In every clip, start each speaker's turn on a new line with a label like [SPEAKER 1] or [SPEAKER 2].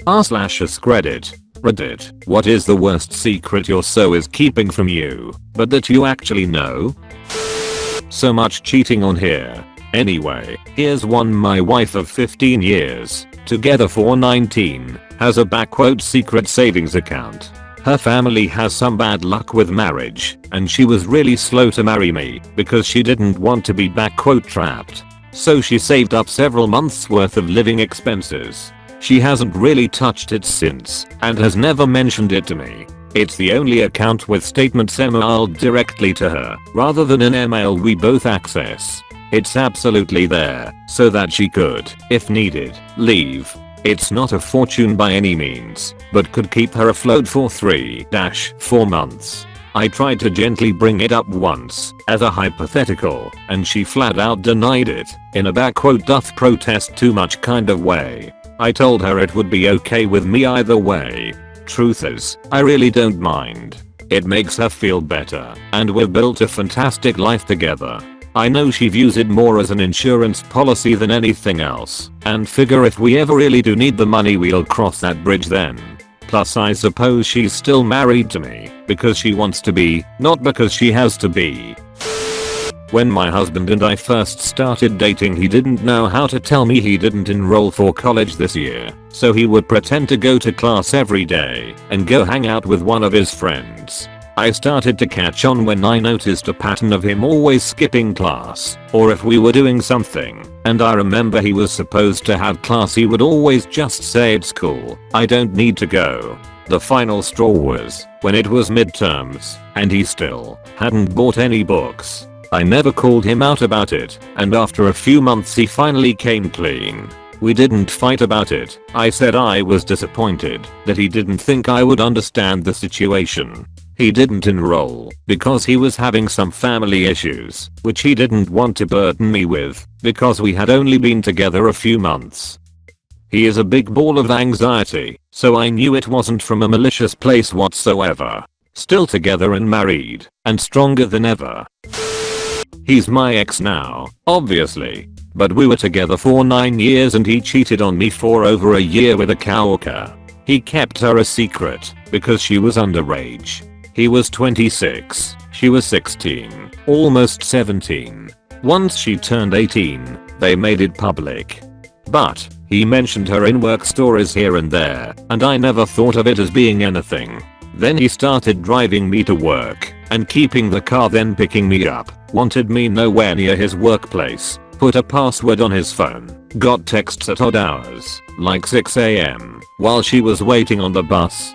[SPEAKER 1] r/AskReddit. Reddit. What is the worst secret your so is keeping from you, but that you actually know? So much cheating on here. Anyway, here's one. My wife of 15 years, together for 19, has a secret savings account. Her family has some bad luck with marriage, and she was really slow to marry me because she didn't want to be trapped. So she saved up several months worth of living expenses. She hasn't really touched it since and has never mentioned it to me. It's the only account with statements emailed directly to her rather than an email we both access. It's absolutely there so that she could, if needed, leave. It's not a fortune by any means, but could keep her afloat for 3-4 months. I tried to gently bring it up once as a hypothetical, and she flat out denied it in a doth protest too much kind of way. I told her it would be okay with me either way. Truth is, I really don't mind. It makes her feel better, and we've built a fantastic life together. I know she views it more as an insurance policy than anything else, and figure if we ever really do need the money we'll cross that bridge then. Plus I suppose she's still married to me because she wants to be, not because she has to be. When my husband and I first started dating, he didn't know how to tell me he didn't enroll for college this year, so he would pretend to go to class every day and go hang out with one of his friends. I started to catch on when I noticed a pattern of him always skipping class, or if we were doing something and I remember he was supposed to have class, he would always just say it's cool, I don't need to go. The final straw was when it was midterms and he still hadn't bought any books. I never called him out about it, and after a few months he finally came clean. We didn't fight about it. I said I was disappointed that he didn't think I would understand the situation. He didn't enroll because he was having some family issues, which he didn't want to burden me with because we had only been together a few months. He is a big ball of anxiety, so I knew it wasn't from a malicious place whatsoever. Still together and married, and stronger than ever. He's my ex now, obviously, but we were together for 9 years and he cheated on me for over a year with a coworker. He kept her a secret because she was underage. He was 26, she was 16, almost 17. Once she turned 18, they made it public. But he mentioned her in work stories here and there, and I never thought of it as being anything. Then he started driving me to work and keeping the car, then picking me up, wanted me nowhere near his workplace, put a password on his phone, got texts at odd hours, like 6 AM, while she was waiting on the bus.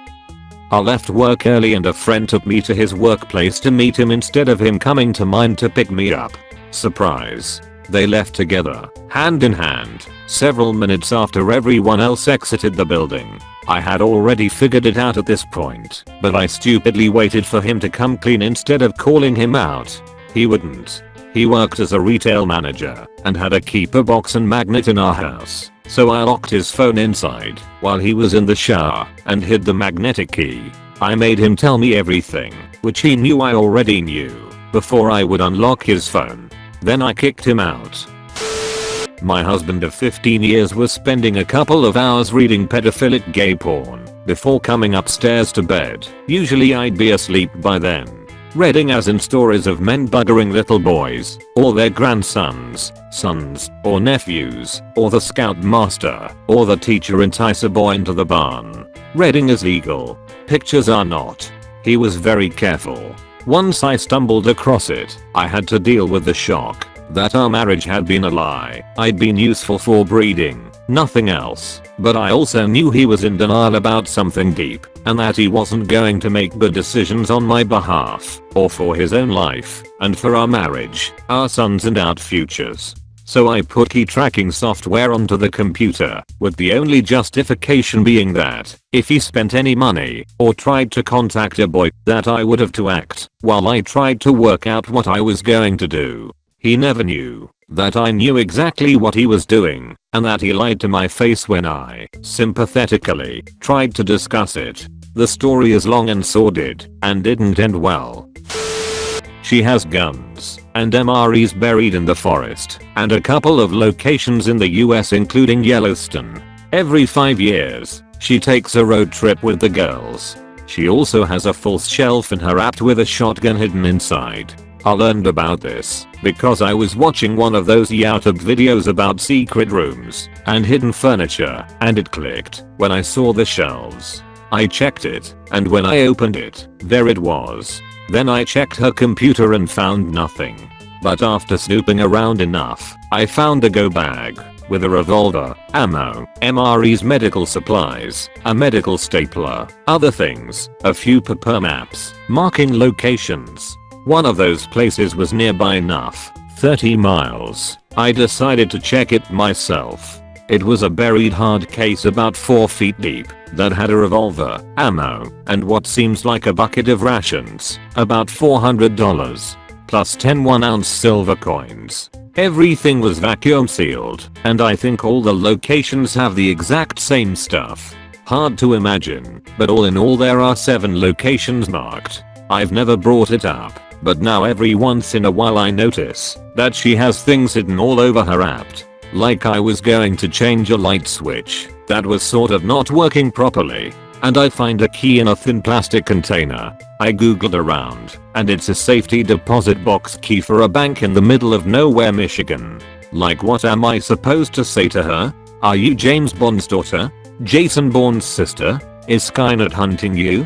[SPEAKER 1] I left work early and a friend took me to his workplace to meet him instead of him coming to mine to pick me up. Surprise. They left together, hand in hand, several minutes after everyone else exited the building. I had already figured it out at this point, but I stupidly waited for him to come clean instead of calling him out. He wouldn't. He worked as a retail manager and had a keeper box and magnet in our house, so I locked his phone inside while he was in the shower and hid the magnetic key. I made him tell me everything, which he knew I already knew, before I would unlock his phone. Then I kicked him out. My husband of 15 years was spending a couple of hours reading pedophilic gay porn before coming upstairs to bed. Usually I'd be asleep by then. Reading as in stories of men buggering little boys, or their grandsons, sons, or nephews, or the scoutmaster, or the teacher entice a boy into the barn. Reading is legal. Pictures are not. He was very careful. Once I stumbled across it, I had to deal with the shock that our marriage had been a lie. I'd been useful for breeding, nothing else, but I also knew he was in denial about something deep, and that he wasn't going to make good decisions on my behalf, or for his own life, and for our marriage, our sons and our futures. So I put key tracking software onto the computer, with the only justification being that, if he spent any money, or tried to contact a boy, that I would have to act, while I tried to work out what I was going to do. He never knew that I knew exactly what he was doing, and that he lied to my face when I, sympathetically, tried to discuss it. The story is long and sordid, and didn't end well. She has guns and MREs buried in the forest, and a couple of locations in the US including Yellowstone. Every 5 years, She takes a road trip with the girls. She also has a false shelf in her app with a shotgun hidden inside. I learned about this because I was watching one of those YouTube videos about secret rooms and hidden furniture, and it clicked when I saw the shelves. I checked it, and when I opened it, there it was. Then I checked her computer and found nothing. But after snooping around enough, I found a go bag with a revolver, ammo, MREs, medical supplies, a medical stapler, other things, a few paper maps, marking locations. One of those places was nearby enough, 30 miles. I decided to check it myself. It was a buried hard case about 4 feet deep that had a revolver, ammo, and what seems like a bucket of rations, about $400, plus 10 1-ounce silver coins. Everything was vacuum sealed, and I think all the locations have the exact same stuff. Hard to imagine, but all in all there are 7 locations marked. I've never brought it up, but now every once in a while I notice that she has things hidden all over her app. Like I was going to change a light switch that was sort of not working properly, and I find a key in a thin plastic container. I googled around, and it's a safety deposit box key for a bank in the middle of nowhere, Michigan. Like, what am I supposed to say to her? Are you James Bond's daughter? Jason Bourne's sister? Is Skynet hunting you?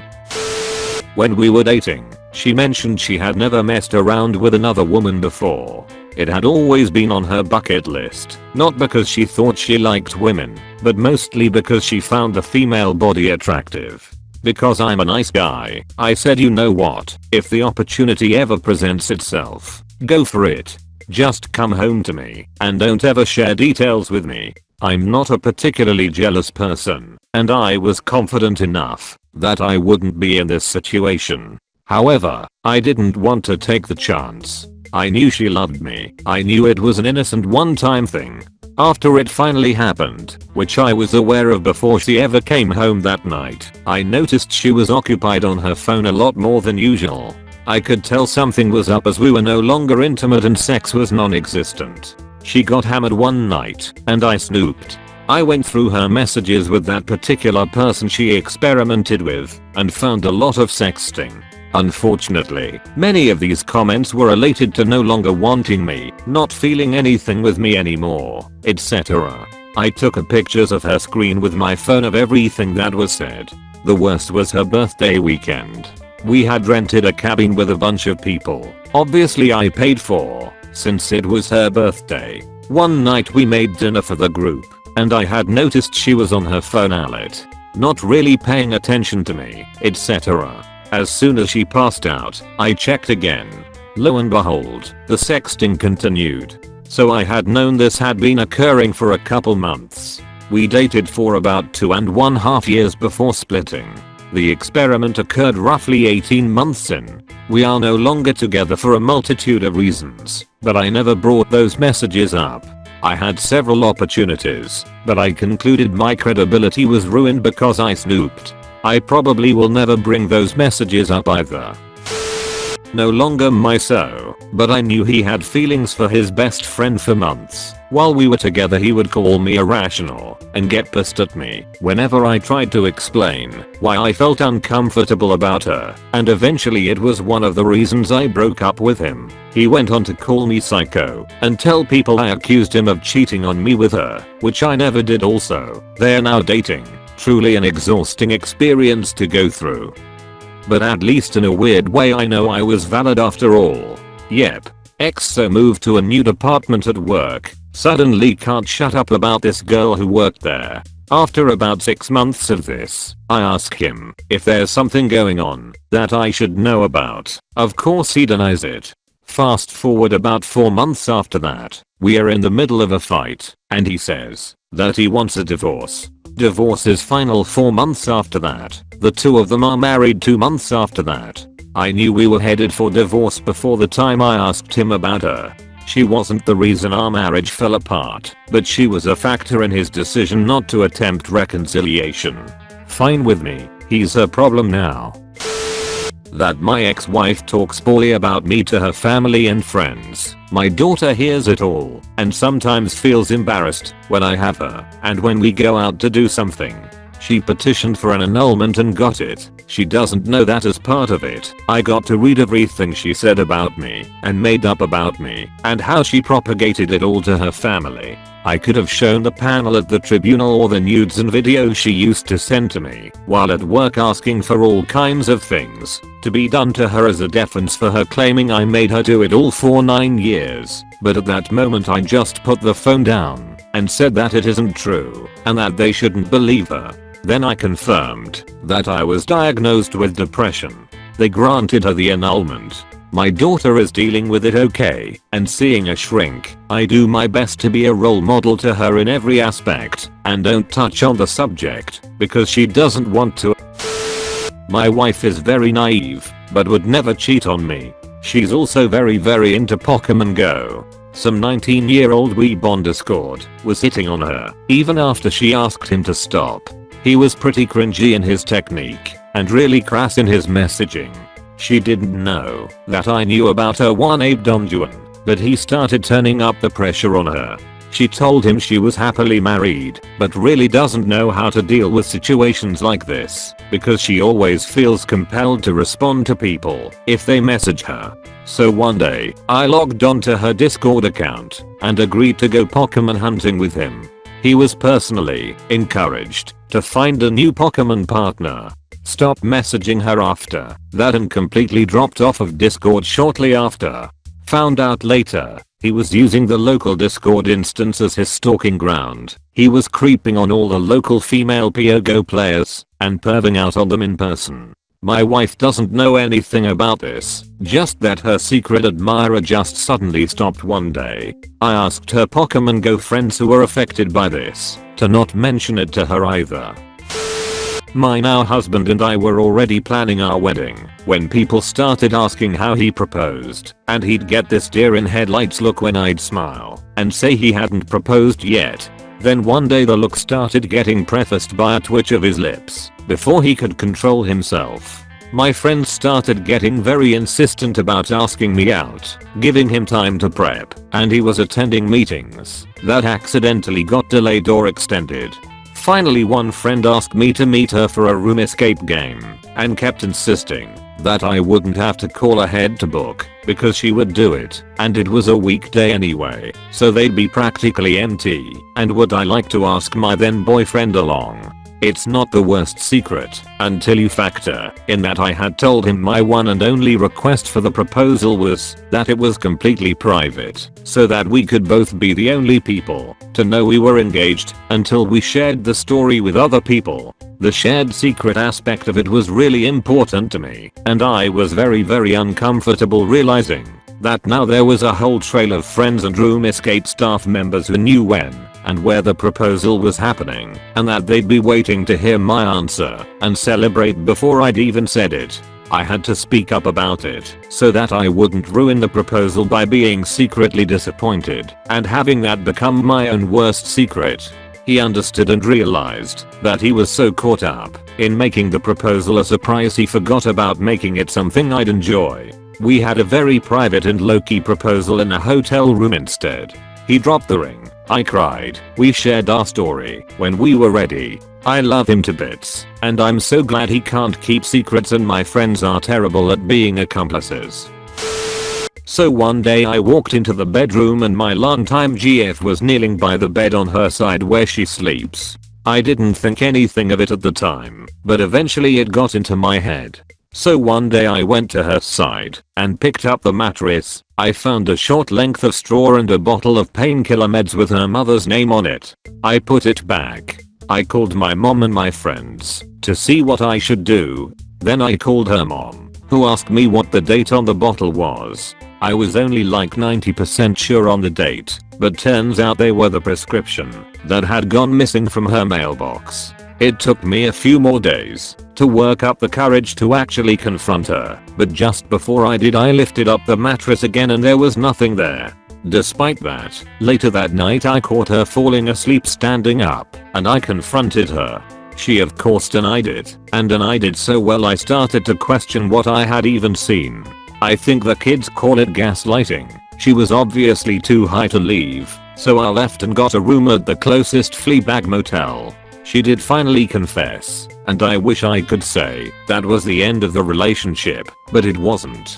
[SPEAKER 1] When we were dating, she mentioned she had never messed around with another woman before. It had always been on her bucket list, not because she thought she liked women, but mostly because she found the female body attractive. Because I'm a nice guy, I said, you know what, if the opportunity ever presents itself, go for it. Just come home to me, and don't ever share details with me. I'm not a particularly jealous person, and I was confident enough that I wouldn't be in this situation. However, I didn't want to take the chance. I knew she loved me. I knew it was an innocent one-time thing. After it finally happened, which I was aware of before she ever came home that night, I noticed she was occupied on her phone a lot more than usual. I could tell something was up as we were no longer intimate and sex was non-existent. She got hammered one night, and I snooped. I went through her messages with that particular person she experimented with, and found a lot of sexting. Unfortunately, many of these comments were related to no longer wanting me, not feeling anything with me anymore, etc. I took pictures of her screen with my phone of everything that was said. The worst was her birthday weekend. We had rented a cabin with a bunch of people. Obviously I paid for, since it was her birthday. One night we made dinner for the group, and I had noticed she was on her phone alert, not really paying attention to me, etc. As soon as she passed out, I checked again. Lo and behold, the sexting continued. So I had known this had been occurring for a couple months. We dated for about 2.5 years before splitting. The experiment occurred roughly 18 months in. We are no longer together for a multitude of reasons, but I never brought those messages up. I had several opportunities, but I concluded my credibility was ruined because I snooped. I probably will never bring those messages up either. No longer my so, but I knew he had feelings for his best friend for months. While we were together he would call me irrational and get pissed at me whenever I tried to explain why I felt uncomfortable about her, and eventually it was one of the reasons I broke up with him. He went on to call me psycho and tell people I accused him of cheating on me with her, which I never did also. They're now dating. Truly an exhausting experience to go through. But at least in a weird way I know I was valid after all. Yep. EXO moved to a new department at work. Suddenly can't shut up about this girl who worked there. After about 6 months of this, I ask him if there's something going on that I should know about. Of course he denies it. Fast forward about 4 months after that, we are in the middle of a fight, and he says that he wants a divorce. Divorce is final 4 months after that. The two of them are married 2 months after that. I knew we were headed for divorce before the time I asked him about her. She wasn't the reason our marriage fell apart, but she was a factor in his decision not to attempt reconciliation. Fine with me, he's her problem now. That my ex-wife talks poorly about me to her family and friends. My daughter hears it all and sometimes feels embarrassed when I have her and when we go out to do something. She petitioned for an annulment and got it. She doesn't know that as part of it, I got to read everything she said about me and made up about me and how she propagated it all to her family. I could have shown the panel at the tribunal all the nudes and videos she used to send to me while at work, asking for all kinds of things to be done to her as a defense for her claiming I made her do it all for 9 years. But at that moment I just put the phone down and said that it isn't true and that they shouldn't believe her. Then I confirmed that I was diagnosed with depression. They granted her the annulment. My daughter is dealing with it okay and seeing a shrink. I do my best to be a role model to her in every aspect and don't touch on the subject because she doesn't want to. My wife is very naive but would never cheat on me. She's also very into Pokemon Go. Some 19-year-old weeb on Discord was hitting on her even after she asked him to stop. He was pretty cringy in his technique and really crass in his messaging. She didn't know that I knew about her one Abe Donjuan, but he started turning up the pressure on her. She told him she was happily married, but really doesn't know how to deal with situations like this because she always feels compelled to respond to people if they message her. So one day, I logged onto her Discord account and agreed to go Pokemon hunting with him. He was personally encouraged to find a new Pokemon partner. Stopped messaging her after that and completely dropped off of Discord shortly after. Found out later, he was using the local Discord instance as his stalking ground. He was creeping on all the local female Go players and perving out on them in person. My wife doesn't know anything about this, just that her secret admirer just suddenly stopped one day. I asked her Pokemon Go friends who were affected by this to not mention it to her either. My now husband and I were already planning our wedding when people started asking how he proposed, and he'd get this deer in headlights look when I'd smile and say he hadn't proposed yet. Then one day the look started getting prefaced by a twitch of his lips before he could control himself. My friends started getting very insistent about asking me out, giving him time to prep, and he was attending meetings that accidentally got delayed or extended. Finally, one friend asked me to meet her for a room escape game and kept insisting that I wouldn't have to call ahead to book because she would do it, and it was a weekday anyway, so they'd be practically empty, and would I like to ask my then boyfriend along? It's not the worst secret until you factor in that I had told him my one and only request for the proposal was that it was completely private so that we could both be the only people to know we were engaged until we shared the story with other people. The shared secret aspect of it was really important to me, and I was very uncomfortable realizing that now there was a whole trail of friends and room escape staff members who knew when and where the proposal was happening, and that they'd be waiting to hear my answer and celebrate before I'd even said it. I had to speak up about it so that I wouldn't ruin the proposal by being secretly disappointed and having that become my own worst secret. He understood and realized that he was so caught up in making the proposal a surprise he forgot about making it something I'd enjoy. We had a very private and low-key proposal in a hotel room instead. He dropped the ring. I cried. We shared our story when we were ready. I love him to bits, and I'm so glad he can't keep secrets, and my friends are terrible at being accomplices. So one day I walked into the bedroom and my longtime GF was kneeling by the bed on her side where she sleeps. I didn't think anything of it at the time, but eventually it got into my head. So one day I went to her side and picked up the mattress. I found a short length of straw and a bottle of painkiller meds with her mother's name on it. I put it back. I called my mom and my friends to see what I should do. Then I called her mom, who asked me what the date on the bottle was. I was only like 90% sure on the date, but turns out they were the prescription that had gone missing from her mailbox. It took me a few more days to work up the courage to actually confront her, but just before I did I lifted up the mattress again and there was nothing there. Despite that, later that night I caught her falling asleep standing up, and I confronted her. She of course denied it, and denied it so well I started to question what I had even seen. I think the kids call it gaslighting. She was obviously too high to leave, so I left and got a room at the closest Fleabag motel. She did finally confess, and I wish I could say that was the end of the relationship, but it wasn't.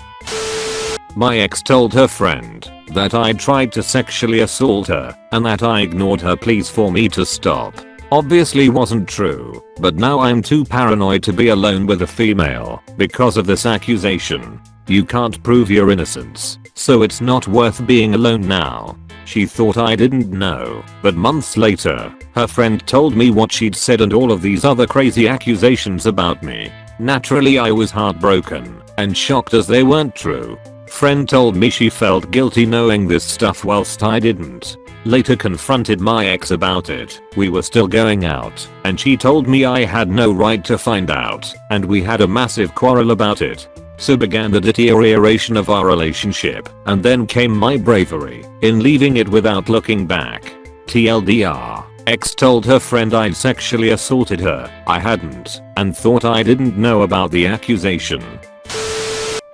[SPEAKER 1] My ex told her friend that I tried to sexually assault her and that I ignored her pleas for me to stop. Obviously wasn't true, but now I'm too paranoid to be alone with a female because of this accusation. You can't prove your innocence, so it's not worth being alone now. She thought I didn't know, but months later, her friend told me what she'd said and all of these other crazy accusations about me. Naturally I was heartbroken and shocked as they weren't true. Friend told me she felt guilty knowing this stuff whilst I didn't. Later confronted my ex about it. We were still going out, and she told me I had no right to find out, and we had a massive quarrel about it. So began the deterioration of our relationship, and then came my bravery in leaving it without looking back. TLDR, ex told her friend I'd sexually assaulted her. I hadn't, and thought I didn't know about the accusation.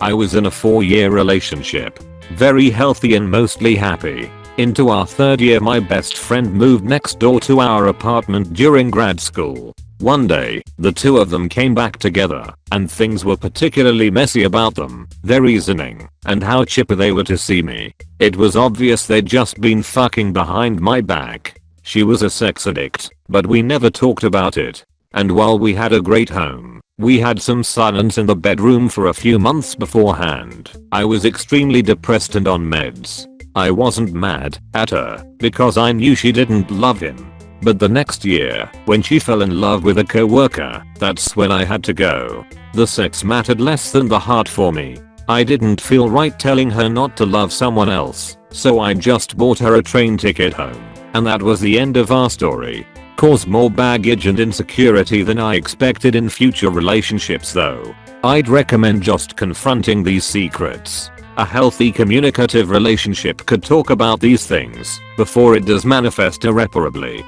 [SPEAKER 1] I was in a 4-year relationship. Very healthy and mostly happy. Into our 3rd year my best friend moved next door to our apartment during grad school. One day, the two of them came back together, and things were particularly messy about them, their reasoning, and how chipper they were to see me. It was obvious they'd just been fucking behind my back. She was a sex addict, but we never talked about it. And while we had a great home, we had some silence in the bedroom for a few months beforehand. I was extremely depressed and on meds. I wasn't mad at her because I knew she didn't love him. But the next year, when she fell in love with a coworker, that's when I had to go. The sex mattered less than the heart for me. I didn't feel right telling her not to love someone else, so I just bought her a train ticket home. And that was the end of our story. Caused more baggage and insecurity than I expected in future relationships though. I'd recommend just confronting these secrets. A healthy communicative relationship could talk about these things before it does manifest irreparably.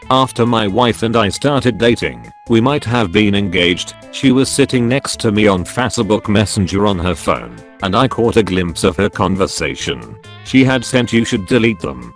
[SPEAKER 1] After my wife and I started dating, we might have been engaged. She was sitting next to me on Facebook Messenger on her phone, and I caught a glimpse of her conversation. She had sent "You should delete them."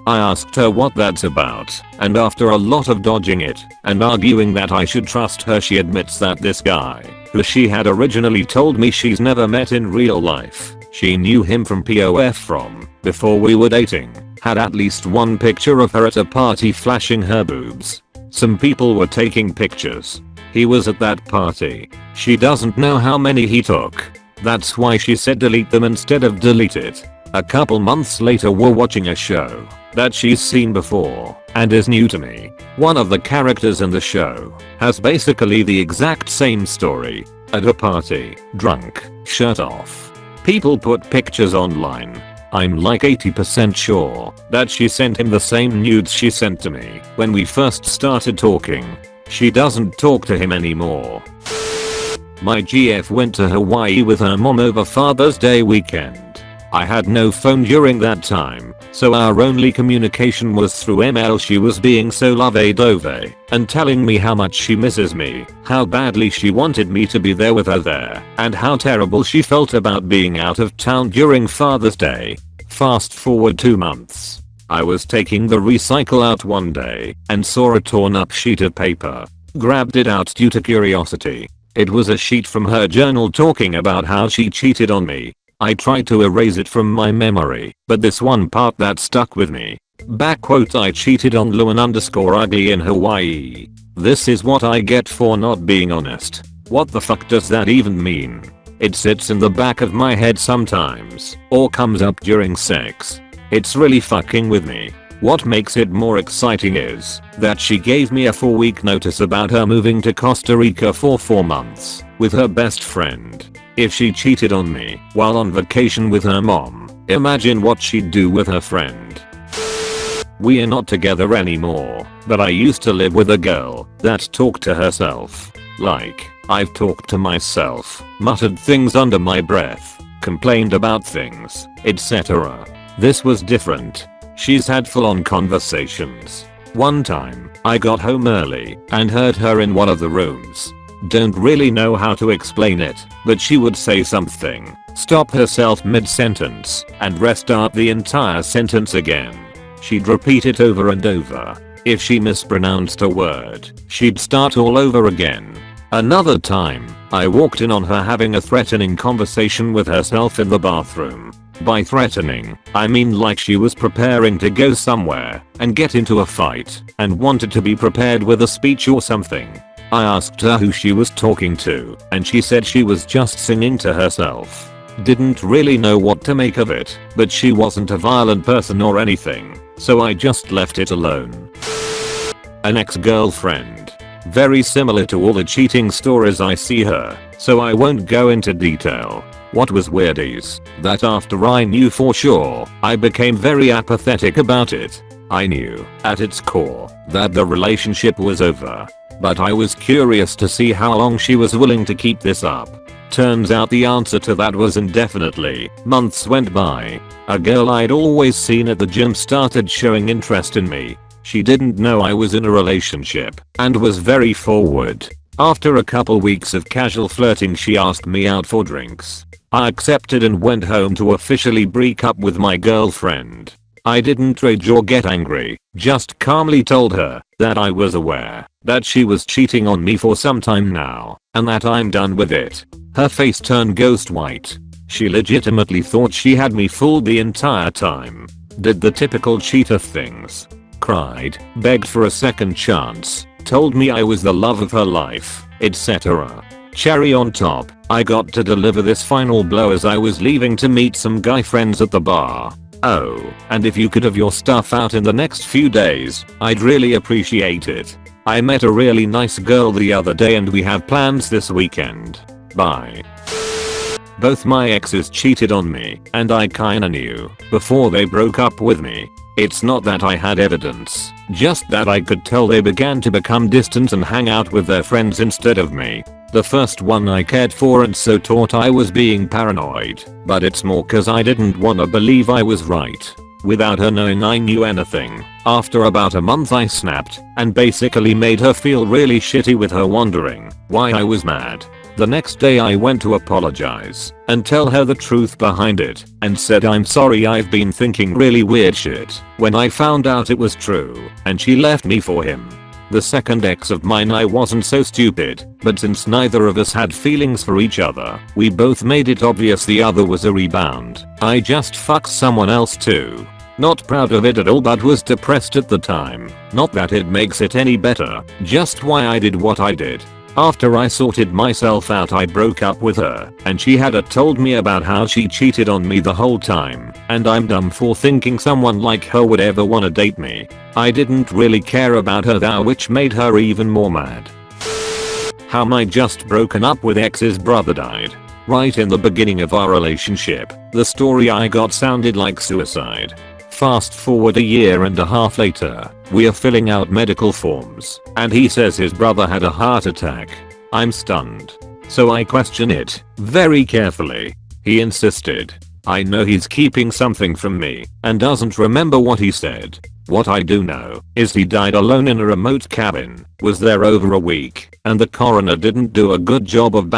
[SPEAKER 1] I asked her what that's about, and after a lot of dodging it and arguing that I should trust her, she admits that this guy, who she had originally told me she's never met in real life, she knew him from POF from before we were dating, had at least one picture of her at a party flashing her boobs. Some people were taking pictures. He was at that party. She doesn't know how many he took. That's why she said delete them instead of delete it. A couple months later we're watching a show that she's seen before and is new to me. One of the characters in the show has basically the exact same story. At a party, drunk, shirt off. People put pictures online. I'm like 80% sure that she sent him the same nudes she sent to me when we first started talking. She doesn't talk to him anymore. My GF went to Hawaii with her mom over Father's Day weekend. I had no phone during that time, so our only communication was through ML. She was being so love-a-dove and telling me how much she misses me, how badly she wanted me to be there with her there, and how terrible she felt about being out of town during Father's Day. Fast forward 2 months. I was taking the recycle out one day and saw a torn up sheet of paper. Grabbed it out due to curiosity. It was a sheet from her journal talking about how she cheated on me. I tried to erase it from my memory, but this one part that stuck with me. Backquote, I cheated on Luan_ugly in Hawaii. This is what I get for not being honest. What the fuck does that even mean? It sits in the back of my head sometimes, or comes up during sex. It's really fucking with me. What makes it more exciting is that she gave me a 4-week notice about her moving to Costa Rica for 4 months with her best friend. If she cheated on me while on vacation with her mom, imagine what she'd do with her friend. We're not together anymore, but I used to live with a girl that talked to herself. Like, I've talked to myself, muttered things under my breath, complained about things, etc. This was different. She's had full-on conversations. One time, I got home early and heard her in one of the rooms. Don't really know how to explain it, but she would say something, stop herself mid-sentence, and restart the entire sentence again. She'd repeat it over and over. If she mispronounced a word, she'd start all over again. Another time, I walked in on her having a threatening conversation with herself in the bathroom. By threatening, I mean like she was preparing to go somewhere and get into a fight and wanted to be prepared with a speech or something. I asked her who she was talking to and she said she was just singing to herself. Didn't really know what to make of it, but she wasn't a violent person or anything, so I just left it alone. An ex-girlfriend. Very similar to all the cheating stories I see her, so I won't go into detail. What was weird is that after I knew for sure, I became very apathetic about it. I knew, at its core, that the relationship was over. But I was curious to see how long she was willing to keep this up. Turns out the answer to that was indefinitely. Months went by. A girl I'd always seen at the gym started showing interest in me. She didn't know I was in a relationship and was very forward. After a couple weeks of casual flirting, she asked me out for drinks. I accepted and went home to officially break up with my girlfriend. I didn't rage or get angry, just calmly told her that I was aware that she was cheating on me for some time now and that I'm done with it. Her face turned ghost white. She legitimately thought she had me fooled the entire time. Did the typical cheater things. Cried, begged for a second chance, told me I was the love of her life, etc. Cherry on top, I got to deliver this final blow as I was leaving to meet some guy friends at the bar. Oh, and if you could have your stuff out in the next few days, I'd really appreciate it. I met a really nice girl the other day and we have plans this weekend. Bye. Both my exes cheated on me and I kinda knew before they broke up with me. It's not that I had evidence, just that I could tell they began to become distant and hang out with their friends instead of me. The first one I cared for and so thought I was being paranoid, but it's more cause I didn't wanna believe I was right. Without her knowing I knew anything, after about a month I snapped and basically made her feel really shitty with her wondering why I was mad. The next day I went to apologize and tell her the truth behind it and said I'm sorry I've been thinking really weird shit when I found out it was true and she left me for him. The second ex of mine, I wasn't so stupid, but since neither of us had feelings for each other, we both made it obvious the other was a rebound. I just fucked someone else too. Not proud of it at all but was depressed at the time. Not that it makes it any better, just why I did what I did. After I sorted myself out I broke up with her and she had told me about how she cheated on me the whole time and I'm dumb for thinking someone like her would ever wanna date me. I didn't really care about her though, which made her even more mad. How my just broken up with ex's brother died. Right in the beginning of our relationship, the story I got sounded like suicide. Fast forward a year and a half later, we are filling out medical forms, and he says his brother had a heart attack. I'm stunned. So I question it very carefully. He insisted. I know he's keeping something from me and doesn't remember what he said. What I do know is he died alone in a remote cabin, was there over a week, and the coroner didn't do a good job of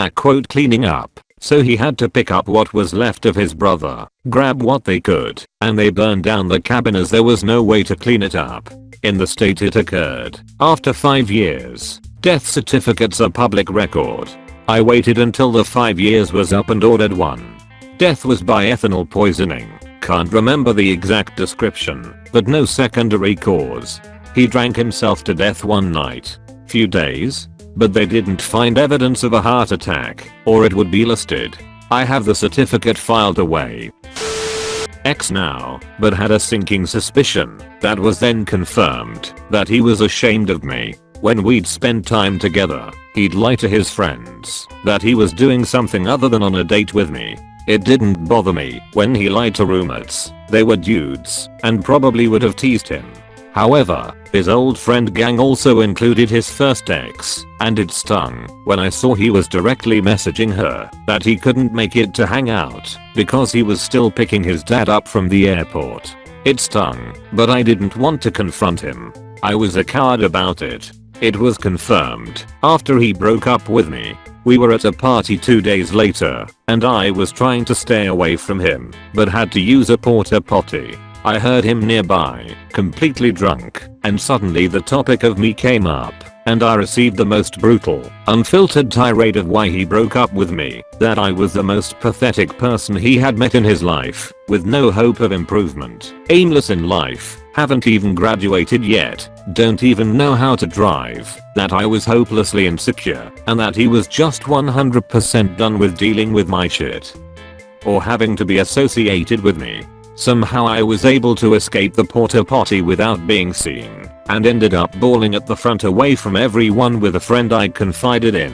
[SPEAKER 1] cleaning up. So he had to pick up what was left of his brother, grab what they could, and they burned down the cabin as there was no way to clean it up. In the state it occurred, after 5 years, death certificates are public record. I waited until the 5 years was up and ordered one. Death was by ethanol poisoning, can't remember the exact description, but no secondary cause. He drank himself to death one night. Few days? But they didn't find evidence of a heart attack, or it would be listed. I have the certificate filed away. Ex now, but had a sinking suspicion that was then confirmed that he was ashamed of me. When we'd spend time together, he'd lie to his friends that he was doing something other than on a date with me. It didn't bother me when he lied to roommates. They were dudes and probably would have teased him. However, his old friend gang also included his first ex, and it stung when I saw he was directly messaging her that he couldn't make it to hang out because he was still picking his dad up from the airport. It stung, but I didn't want to confront him. I was a coward about it. It was confirmed after he broke up with me. We were at a party 2 days later, and I was trying to stay away from him, but had to use a porta potty. I heard him nearby, completely drunk, and suddenly the topic of me came up, and I received the most brutal, unfiltered tirade of why he broke up with me, that I was the most pathetic person he had met in his life, with no hope of improvement, aimless in life, haven't even graduated yet, don't even know how to drive, that I was hopelessly insecure, and that he was just 100% done with dealing with my shit. Or having to be associated with me. Somehow I was able to escape the porta potty without being seen, and ended up bawling at the front away from everyone with a friend I'd confided in.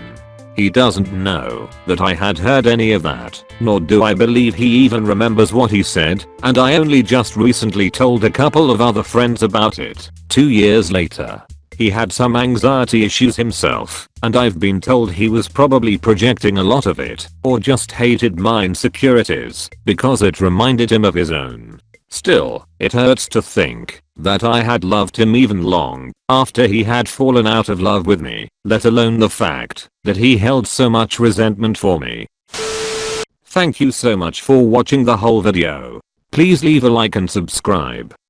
[SPEAKER 1] He doesn't know that I had heard any of that, nor do I believe he even remembers what he said, and I only just recently told a couple of other friends about it. 2 years later. He had some anxiety issues himself, and I've been told he was probably projecting a lot of it, or just hated my insecurities, because it reminded him of his own. Still, it hurts to think that I had loved him even long after he had fallen out of love with me, let alone the fact that he held so much resentment for me. Thank you so much for watching the whole video. Please leave a like and subscribe.